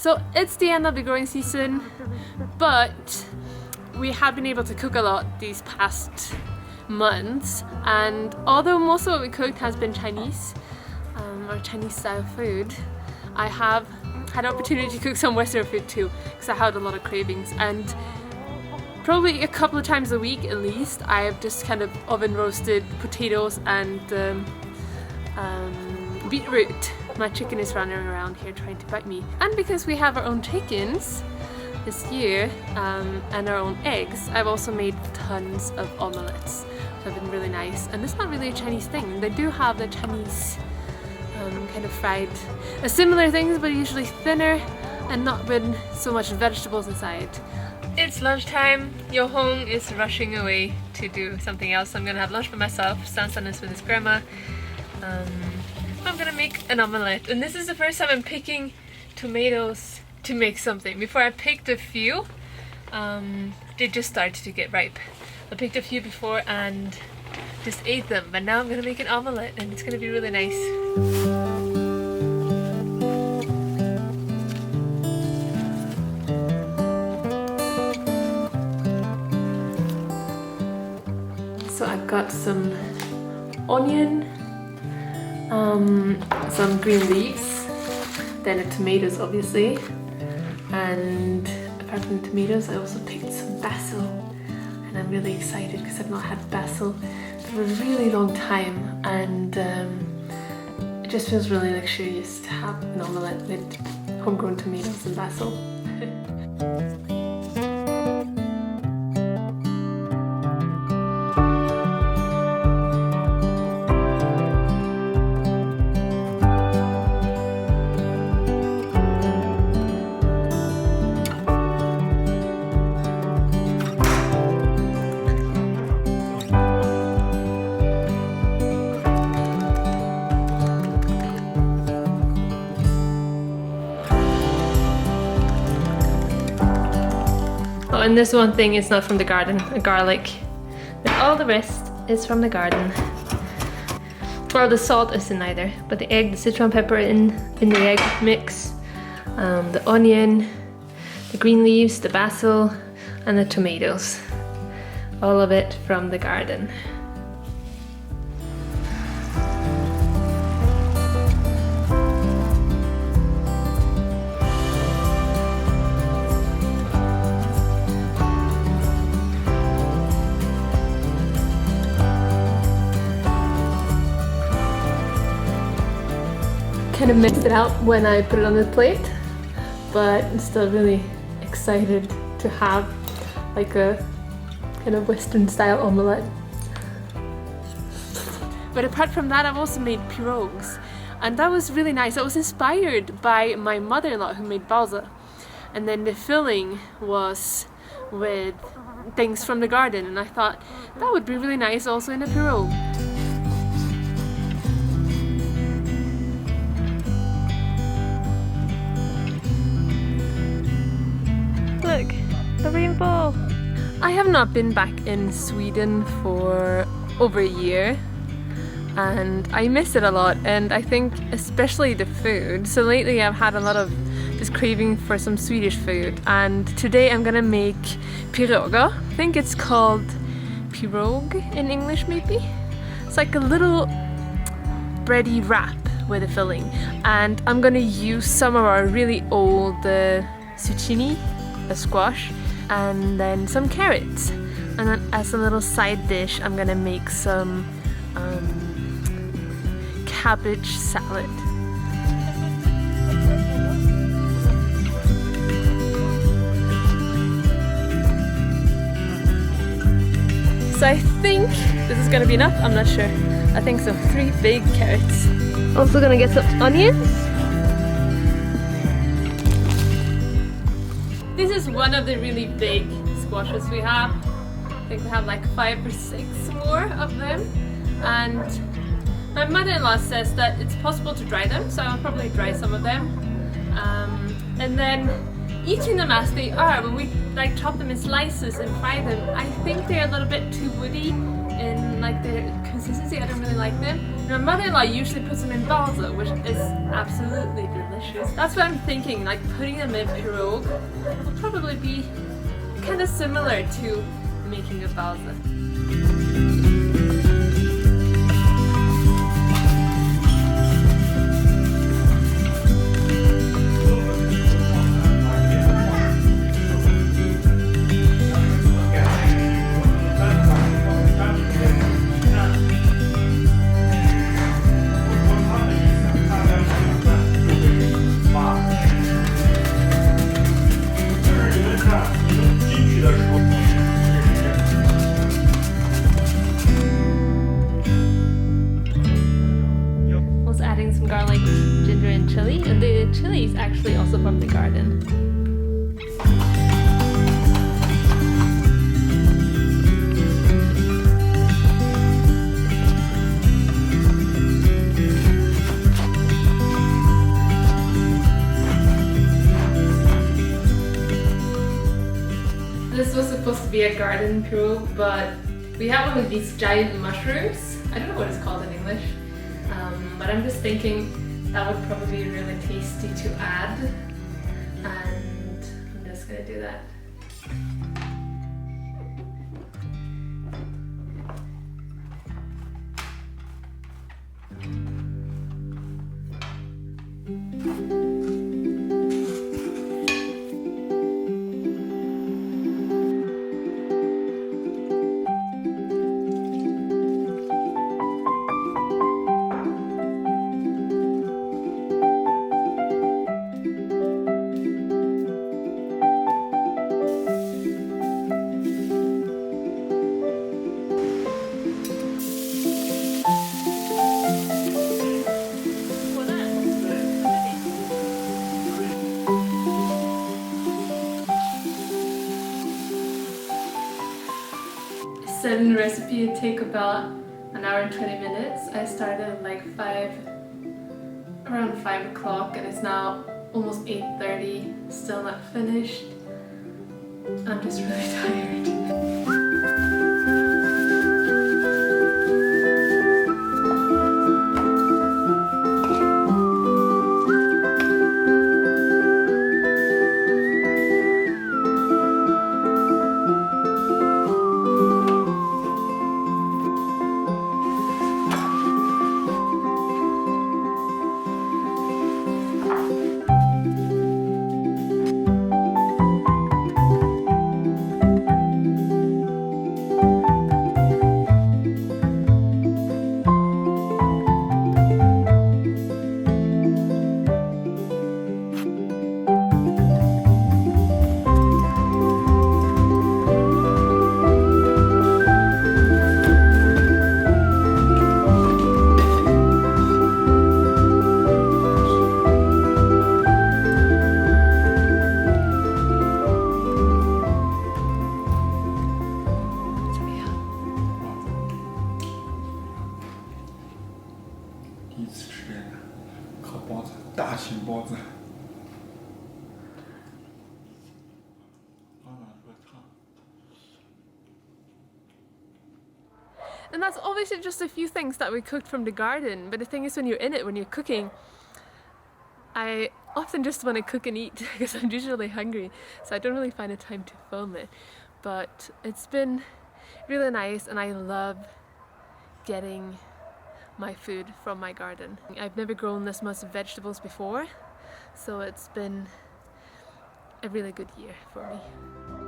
So it's the end of the growing season, but we have been able to cook a lot these past months, and although most of what we cooked has been Chinese, or Chinese style food, I have had an opportunity to cook some Western food too, because I had a lot of cravings, and probably a couple of times a week at least I have just kind of oven roasted potatoes and beetroot. My chicken is running around here trying to bite me. And because we have our own chickens this year and our own eggs, I've also made tons of omelettes. They've been really nice, and it's not really a Chinese thing. They do have the Chinese kind of fried similar things, but usually thinner and not with so much vegetables inside. It's lunchtime. Yo-Hong is rushing away to do something else. I'm gonna have lunch by myself. Sansan is with his grandma. I'm gonna make an omelette, and this is the first time I'm picking tomatoes to make something. Before I picked a few, they just started to get ripe. I picked a few before and just ate them, but now I'm gonna make an omelette and it's gonna be really nice. So I've got some onion, some green leaves, then the tomatoes obviously, and apart from the tomatoes I also picked some basil, and I'm really excited because I've not had basil for a really long time, and it just feels really luxurious to have an omelette with homegrown tomatoes and basil. Oh, and this one thing is not from the garden, garlic. But all the rest is from the garden. Well, the salt isn't either, but the egg, the Sichuan pepper in the egg mix, the onion, the green leaves, the basil, and the tomatoes. All of it from the garden. Kind of mixed it out when I put it on the plate, but I'm still really excited to have like a kind of Western style omelette. But apart from that, I've also made pirogues, and that was really nice. I was inspired by my mother-in-law who made baozi, and then the filling was with things from the garden, and I thought that would be really nice also in a pirogue. Look, the rainbow! I have not been back in Sweden for over a year, and I miss it a lot, and I think especially the food. So lately I've had a lot of just craving for some Swedish food, and today I'm gonna make pirogue. I think it's called pirogue in English maybe? It's like a little bready wrap with a filling, and I'm gonna use some of our really old zucchini, a squash, and then some carrots, and then as a little side dish I'm gonna make some cabbage salad. So I think this is gonna be enough, I'm not sure. I think so, 3 big carrots. Also gonna get some onions. This is one of the really big squashes we have. I think we have like 5 or 6 more of them. And my mother-in-law says that it's possible to dry them, so I'll probably dry some of them. And then eating them as they are, when we like chop them in slices and fry them, I think they're a little bit too woody in like their consistency. I don't really like them. My mother-in-law usually puts them in baozi, which is absolutely delicious. delicious. That's what I'm thinking, like putting them in pirogue will probably be kind of similar to making a balsa. Some garlic, ginger and chili, and the chili is actually also from the garden. This was supposed to be a garden pirogue, but we have one of these giant mushrooms. I don't know what it's called in English. But I'm just thinking that would probably be really tasty to add, and I'm just gonna do that. Set in the recipe, it take about an hour and 20 minutes. I started at like around 5 o'clock, and it's now almost 8:30, still not finished. I'm just really tired. And that's obviously just a few things that we cooked from the garden, but the thing is, when you're in it, when you're cooking, I often just want to cook and eat because I'm usually hungry, so I don't really find the time to film it. But it's been really nice, and I love getting my food from my garden. I've never grown this much vegetables before, so it's been a really good year for me.